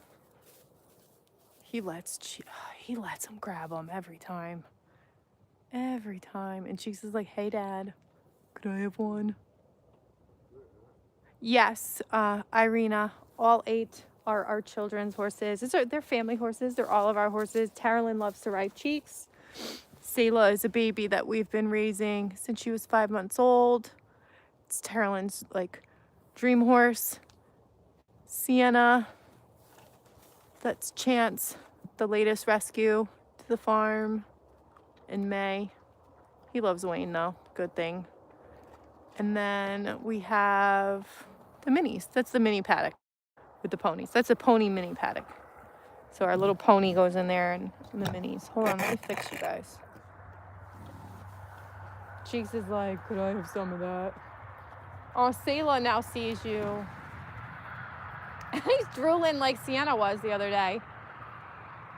He lets him grab them every time. Every time. And Cheeks is like, hey Dad, could I have one? Yes, Irina, all 8 are our children's horses. They're family horses. They're all of our horses. Taryn loves to ride Cheeks. Selah is a baby that we've been raising since she was 5 months old. It's Taryn's like dream horse. Sienna, that's Chance, the latest rescue to the farm in May. He loves Wayne though, good thing. And then we have the minis. That's the mini paddock with the ponies. That's a pony mini paddock. So our little pony goes in there and the minis. Hold on, let me fix you guys. Cheeks is like, could I have some of that? Oh, Selah now sees you. He's drooling like Sienna was the other day.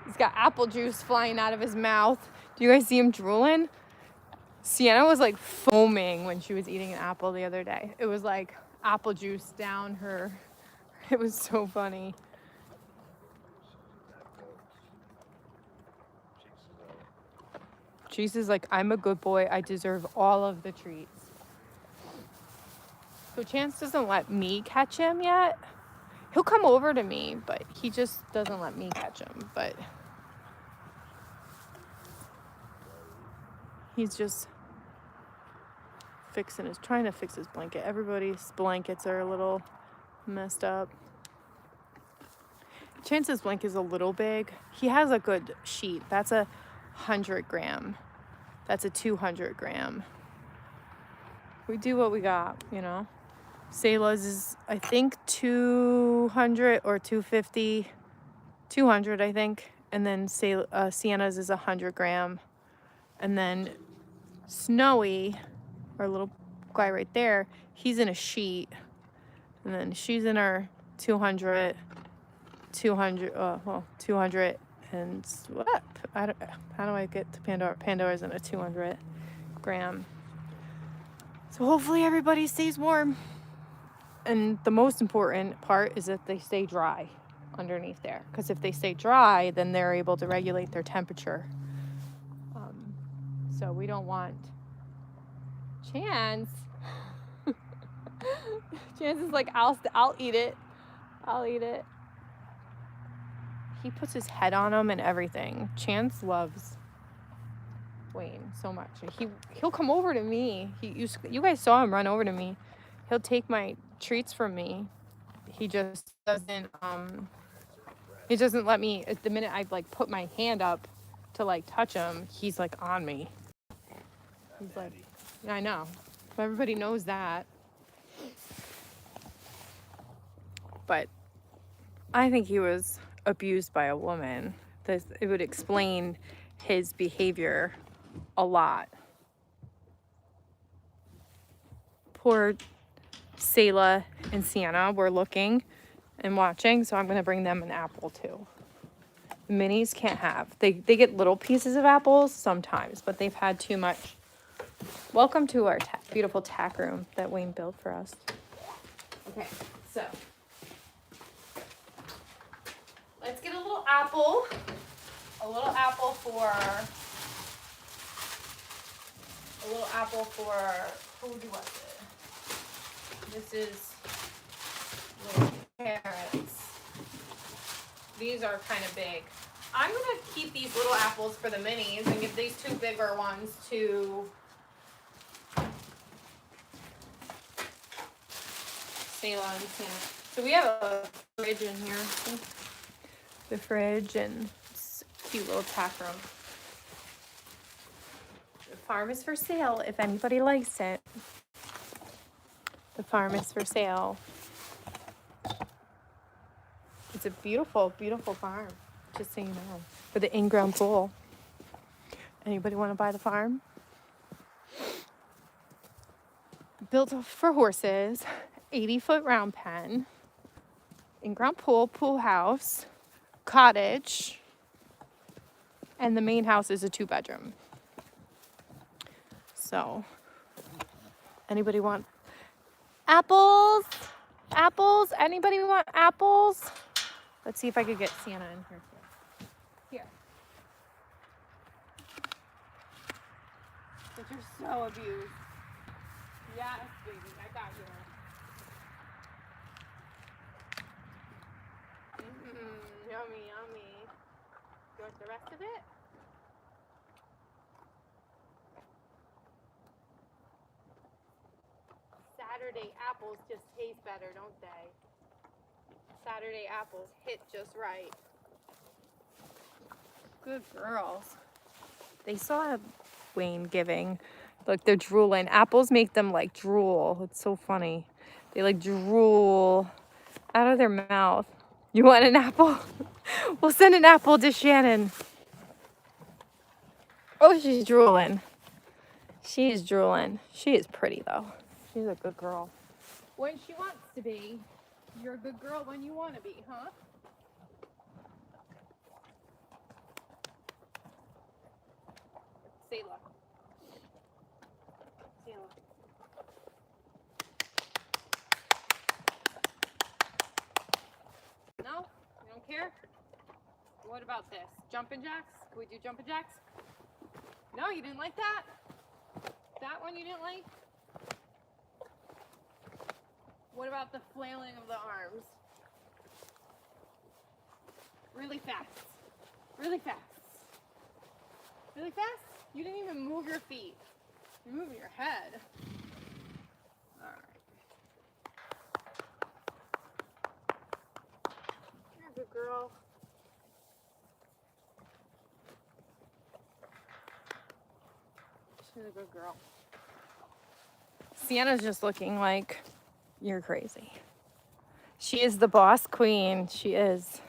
He's got apple juice flying out of his mouth. Do you guys see him drooling? Sienna was like foaming when she was eating an apple the other day. It was like apple juice down her. It was so funny. Cheeks is like, I'm a good boy. I deserve all of the treats. So Chance doesn't let me catch him yet. He'll come over to me, but he just doesn't let me catch him. But he's just trying to fix his blanket. Everybody's blankets are a little messed up. Chance's blanket is a little big. He has a good sheet. That's a 100 gram. That's a 200 gram. We do what we got, you know. Selah's is, I think, 200 or 250. 200, I think. And then Sienna's is 100 gram. And then Snowy, our little guy right there, he's in a sheet. And then she's in her 200 and what? How do I get to Pandora? Pandora's in a 200 gram. So hopefully everybody stays warm. And the most important part is that they stay dry underneath there. Because if they stay dry, then they're able to regulate their temperature. So we don't want Chance. Chance is like, I'll eat it. I'll eat it. He puts his head on him and everything. Chance loves Wayne so much. He'll come over to me. You guys saw him run over to me. He'll take my treats from me. He just doesn't let me. At the minute I like put my hand up to like touch him, he's like on me. He's like, yeah, I know. Everybody knows that. But I think he was abused by a woman. It would explain his behavior a lot. Poor Selah and Sienna were looking and watching, so I'm gonna bring them an apple too. The minis can't have. They get little pieces of apples sometimes, but they've had too much. Welcome to our beautiful tack room that Wayne built for us. Okay, so let's get a little apple. A little apple for who was it? This is little carrots. These are kind of big. I'm gonna keep these little apples for the minis and give these two bigger ones to Selah and Sienna. So we have a fridge in here. The fridge and cute little tack room. The farm is for sale if anybody likes it. The farm is for sale. It's a beautiful, beautiful farm, just so you know. For the in-ground pool. Anybody want to buy the farm? Built for horses, 80-foot round pen, in-ground pool house, cottage, and the main house is a 2-bedroom. So, anybody want apples? Apples? Anybody want apples? Let's see if I could get Sienna in here too. Here. But you're so abused. Yes, baby, I got you. Yummy, yummy. You want the rest of it? Saturday apples just taste better, don't they? Saturday apples hit just right. Good girls. They saw Wayne giving. Look, they're drooling. Apples make them like drool. It's so funny. They like drool out of their mouth. You want an apple? We'll send an apple to Shannon. Oh, she's drooling. She is drooling. She is pretty though. She's a good girl. When she wants to be. You're a good girl when you want to be, huh? Selah. Selah. No? You don't care? What about this? Jumpin' jacks? Can we do jumpin' jacks? No, you didn't like that? That one you didn't like? What about the flailing of the arms? Really fast. Really fast. Really fast? You didn't even move your feet. You're moving your head. Alright. You're a good girl. She's a good girl. Sienna's just looking like you're crazy. She is the boss queen. She is.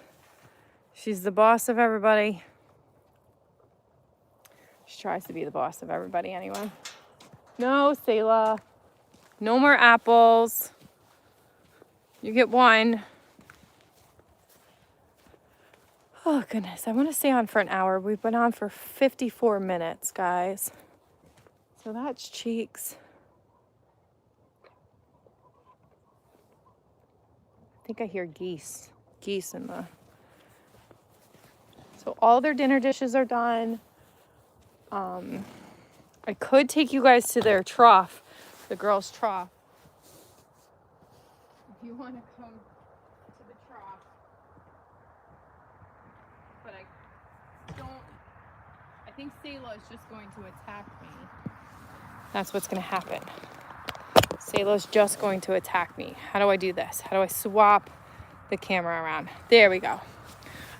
She's the boss of everybody. She tries to be the boss of everybody anyway. No, Selah. No more apples. You get one. Oh, goodness. I want to stay on for an hour. We've been on for 54 minutes, guys. So that's Cheeks. I think I hear geese in the... So all their dinner dishes are done. I could take you guys to their trough, the girls' trough. you want to come to the trough. But I think Selah is just going to attack me. That's what's going to happen. Selah's just going to attack me. How do I do this? How do I swap the camera around? There we go.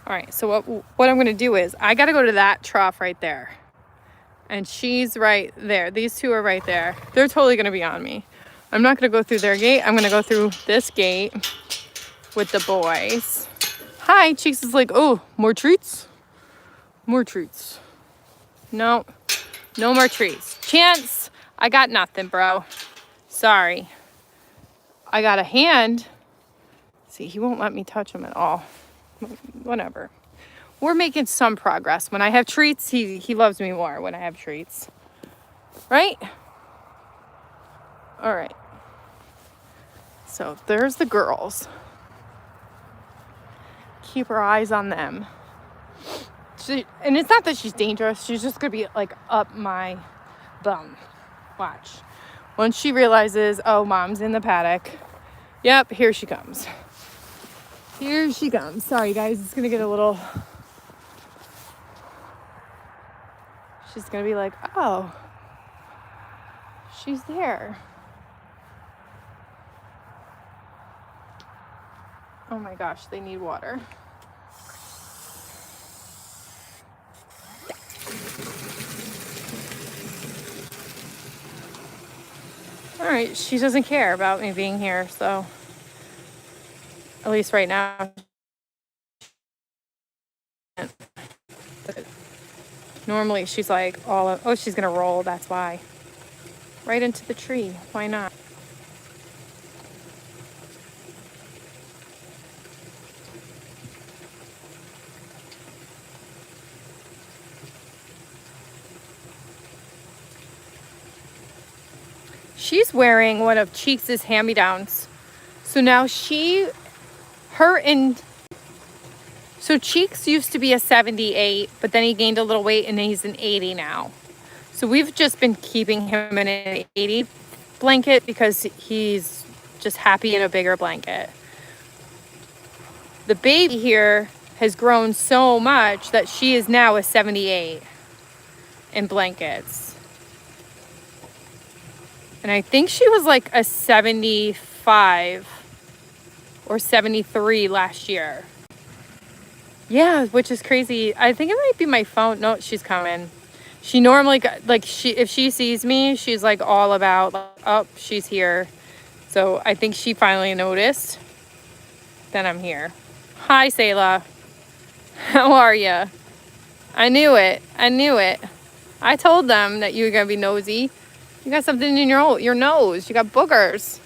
All right, so what I'm going to do is I got to go to that trough right there. And she's right there. These two are right there. They're totally going to be on me. I'm not going to go through their gate. I'm going to go through this gate with the boys. Hi, Cheeks is like, oh, more treats? More treats. No, no more treats. Chance, I got nothing, bro. Sorry. I got a hand. See, he won't let me touch him at all. Whatever. We're making some progress. When I have treats, he loves me more when I have treats. Right? All right. So there's the girls. Keep our eyes on them. And it's not that she's dangerous. She's just going to be like up my bum. Watch. Once she realizes, oh, mom's in the paddock. Yep, here she comes. Here she comes. Sorry, guys. It's going to get a little... She's going to be like, oh, she's there. Oh my gosh, they need water. All right, she doesn't care about me being here, so at least right now. Normally she's like, oh, she's gonna roll, that's why. Right into the tree, why not? She's wearing one of Cheeks' hand-me-downs. So now so Cheeks used to be a 78, but then he gained a little weight and he's an 80 now. So we've just been keeping him in an 80 blanket because he's just happy in a bigger blanket. The baby here has grown so much that she is now a 78 in blankets. And I think she was like a 75 or 73 last year. Yeah, which is crazy. I think it might be my phone. No, she's coming. She normally, if she sees me, she's like all about, oh, she's here. So I think she finally noticed that I'm here. Hi, Selah. How are you? I knew it. I told them that you were going to be nosy. You got something in your nose. You got boogers.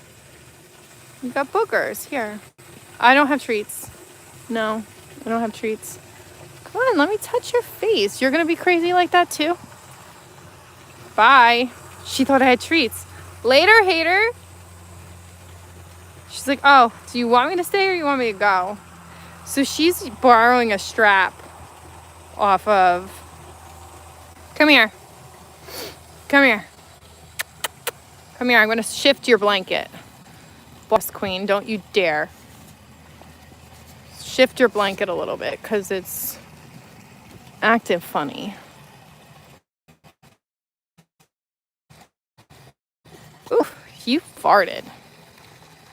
Here. I don't have treats. No, I don't have treats. Come on, let me touch your face. You're going to be crazy like that too? Bye. She thought I had treats. Later, hater. She's like, oh, do you want me to stay or you want me to go? So she's borrowing a strap off of... Come here. I'm going to shift your blanket. Boss queen, don't you dare. Shift your blanket a little bit because it's acting funny. Ooh, you farted.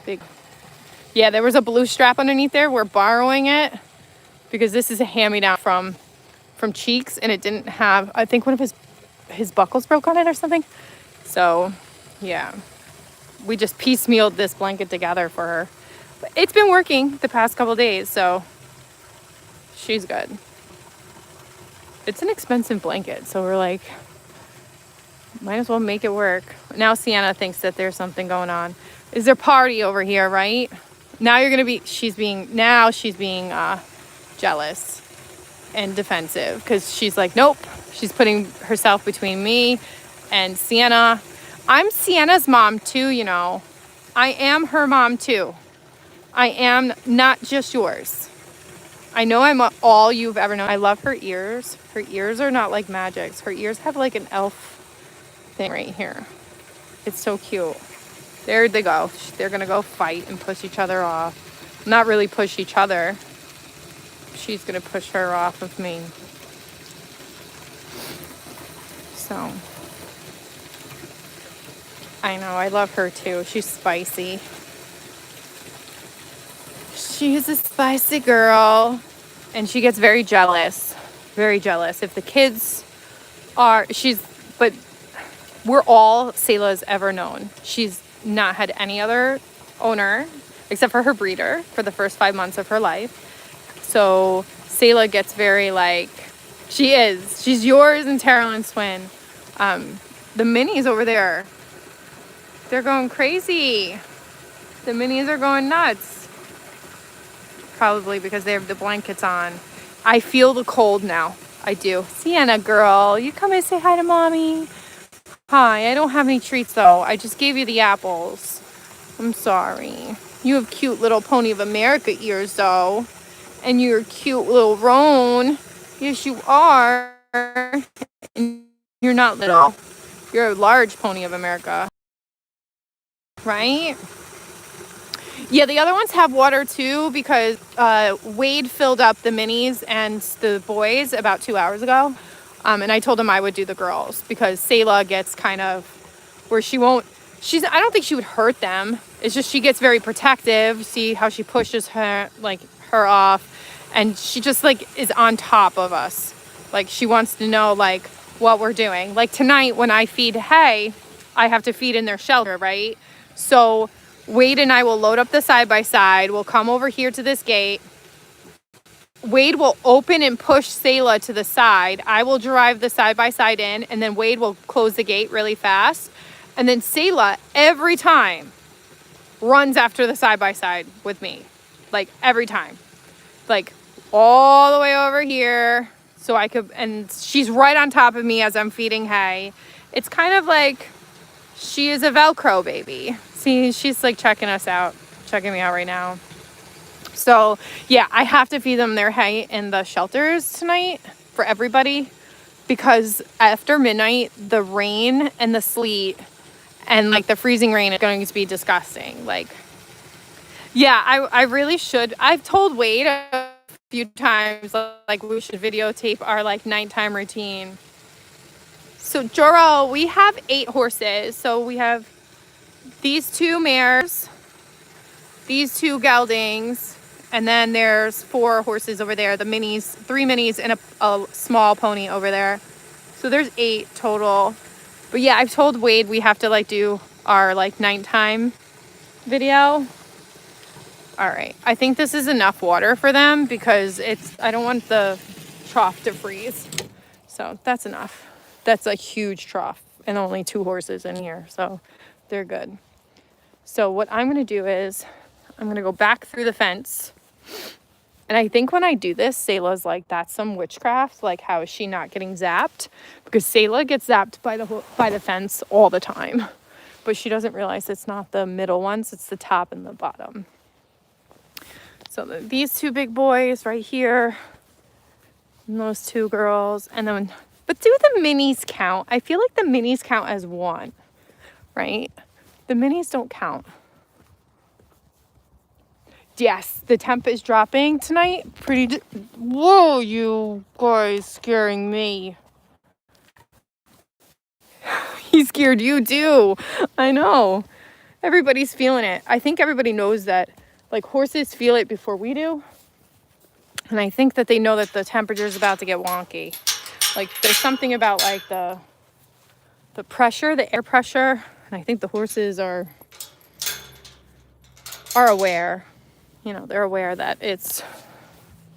Big. Yeah, there was a blue strap underneath there. We're borrowing it because this is a hand-me-down from Cheeks, and it didn't have, I think one of his buckles broke on it or something. So, yeah. We just piecemealed this blanket together for her. But it's been working the past couple days, so she's good. It's an expensive blanket, so we're like, might as well make it work. Now Sienna thinks that there's something going on. Is there party over here, right? Now she's being jealous and defensive because she's like, nope. She's putting herself between me and Sienna. I'm Sienna's mom too, you know. I am her mom too. I am not just yours. I know I'm all you've ever known. I love her ears. Her ears are not like Magic's. Her ears have like an elf thing right here. It's so cute. There they go. They're gonna go fight and push each other off. Not really push each other. She's gonna push her off of me. So, I know, I love her too. She's spicy. She's a spicy girl. And she gets very jealous. Very jealous. If the kids are, but we're all Selah's ever known. She's not had any other owner except for her breeder for the first 5 months of her life. So Selah gets very like, she's yours and Terrell's twin. The minis over there, they're going crazy. The minis are going nuts. Probably because they have the blankets on. I feel the cold now. I do. Sienna girl, you come and say hi to mommy. Hi, I don't have any treats though. I just gave you the apples. I'm sorry. You have cute little Pony of America ears though. And you're a cute little roan. Yes, you are. And you're not little. You're a large Pony of America. Right? Yeah, the other ones have water too because Wade filled up the minis and the boys about 2 hours ago. And I told him I would do the girls because Selah gets kind of where I don't think she would hurt them. It's just she gets very protective. See how she pushes her off. And she just like is on top of us. Like she wants to know like what we're doing. Like tonight when I feed hay, I have to feed in their shelter, right? So Wade and I will load up the side-by-side. We'll come over here to this gate. Wade will open and push Selah to the side. I will drive the side-by-side in, and then Wade will close the gate really fast. And then Selah, every time, runs after the side-by-side with me. Like, every time. Like, all the way over here. So I could, and she's right on top of me as I'm feeding hay. It's kind of like she is a Velcro baby. See, she's like checking me out right now. So yeah, I have to feed them their hay in the shelters tonight for everybody because after midnight, the rain and the sleet and like the freezing rain is going to be disgusting. Like, yeah, I really should. I've told Wade a few times like we should videotape our like nighttime routine. So Joro, we have 8 horses. So we have these 2 mares, these 2 geldings, and then there's 4 horses over there, the minis, 3 minis and a small pony over there. So there's 8 total. But yeah, I've told Wade we have to like do our like nighttime video. All right, I think this is enough water for them because I don't want the trough to freeze. So that's enough. That's a huge trough and only 2 horses in here, so they're good. So what I'm going to do is I'm going to go back through the fence. And I think when I do this, Selah's like, that's some witchcraft. Like, how is she not getting zapped? Because Selah gets zapped by the fence all the time. But she doesn't realize it's not the middle ones. It's the top and the bottom. So these 2 big boys right here. And those 2 girls. And then, but do the minis count? I feel like the minis count as 1, right? The minis don't count. Yes, the temp is dropping tonight. Whoa, you guys scaring me. He scared you too. I know. Everybody's feeling it. I think everybody knows that like horses feel it before we do. And I think that they know that the temperature is about to get wonky. Like there's something about like the pressure, the air pressure. And I think the horses are aware. You know, they're aware that it's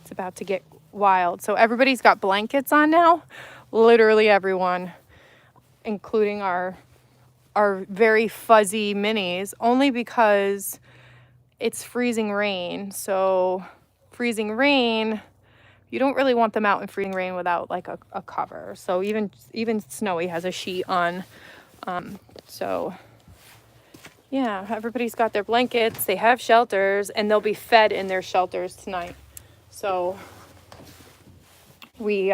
about to get wild. So everybody's got blankets on now. Literally everyone, including our very fuzzy minis, only because it's freezing rain. So freezing rain, you don't really want them out in freezing rain without like a cover. So even Snowy has a sheet on. So yeah, everybody's got their blankets, they have shelters, and they'll be fed in their shelters tonight. So we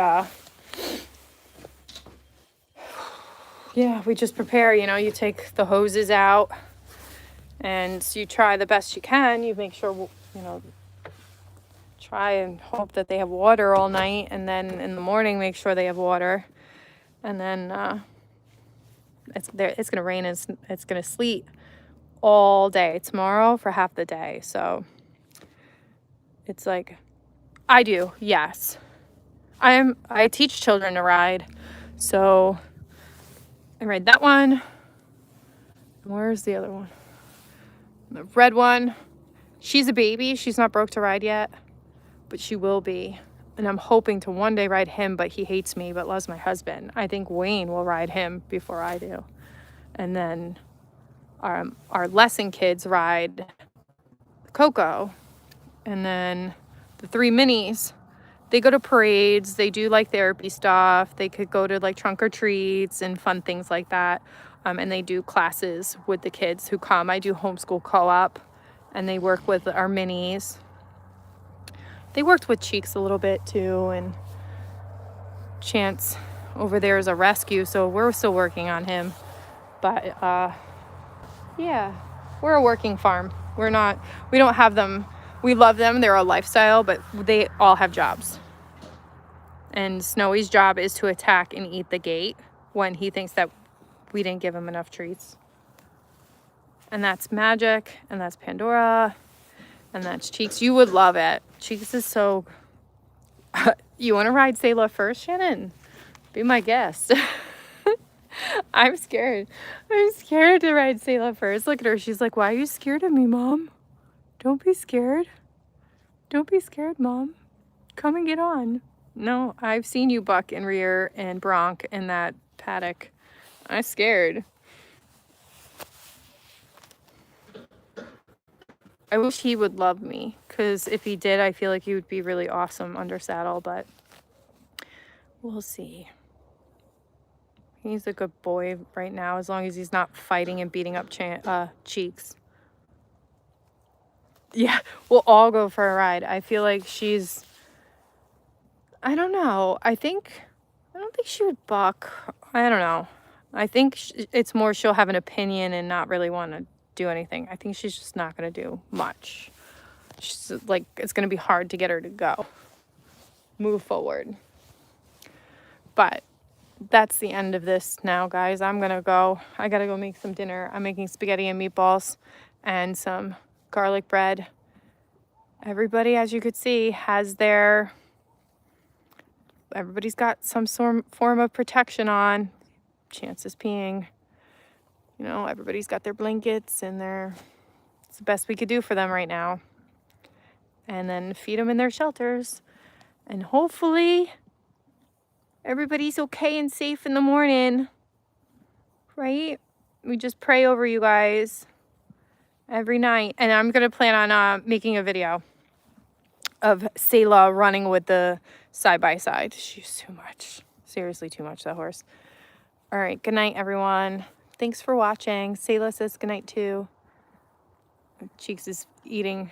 we just prepare, you know, you take the hoses out And so you try the best you can. You make sure, you know, try and hope that they have water all night, and then in the morning make sure they have water. And then it's gonna rain and it's gonna sleet all day tomorrow for half the day. So it's like, I do, yes. I teach children to ride, so I ride that one. Where's the other one? The red one. She's a baby. She's not broke to ride yet, but she will be. And I'm hoping to one day ride him, but he hates me but loves my husband. I think Wayne will ride him before I do. And then our lesson kids ride Coco. And then the 3 minis, they go to parades. They do like therapy stuff. They could go to like trunk or treats and fun things like that. And they do classes with the kids who come. I do homeschool co-op, and they work with our minis. They worked with Cheeks a little bit too, and Chance over there is a rescue, so we're still working on him. But yeah, we're a working farm. We don't have them. We love them. They're a lifestyle, but they all have jobs. And Snowy's job is to attack and eat the gate when he thinks that we didn't give him enough treats. And that's Magic, and that's Pandora, and that's Cheeks. You would love it. Cheeks is so... You want to ride Selah first, Shannon? Be my guest. I'm scared. I'm scared to ride Selah first. Look at her. She's like, why are you scared of me, Mom? Don't be scared. Don't be scared, Mom. Come and get on. No, I've seen you buck and rear and bronc in that paddock. I'm scared. I wish he would love me, because if he did, I feel like he would be really awesome under saddle, but we'll see. He's a good boy right now, as long as he's not fighting and beating up Cheeks. Yeah, we'll all go for a ride. I feel like she's... I don't know. I don't think she would buck. I don't know. I think it's more she'll have an opinion and not really want to do anything. I think she's just not going to do much. She's like, it's going to be hard to get her to go. Move forward. But that's the end of this now, guys. I'm going to go. I got to go make some dinner. I'm making spaghetti and meatballs and some garlic bread. Everybody, as you could see, everybody's got some form of protection on. Chance is peeing. You know, everybody's got their blankets and it's the best we could do for them right now. And then feed them in their shelters. And hopefully everybody's okay and safe in the morning. Right? We just pray over you guys every night. And I'm going to plan on making a video of Selah running with the side-by-side. She's too much. Seriously too much, that horse. All right, good night, everyone. Thanks for watching. Selah says good night, too. Cheeks is eating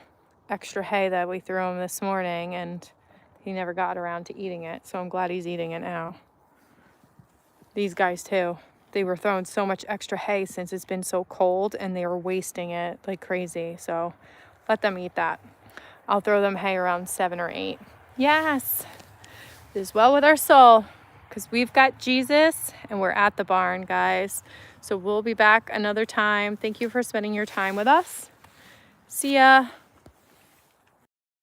extra hay that we threw him this morning, and he never got around to eating it, so I'm glad he's eating it now. These guys, too. They were throwing so much extra hay since it's been so cold, and they were wasting it like crazy, so let them eat that. I'll throw them hay around 7 or 8. Yes, it is well with our soul, because we've got Jesus and we're at the barn, guys. So we'll be back another time. Thank you for spending your time with us. See ya.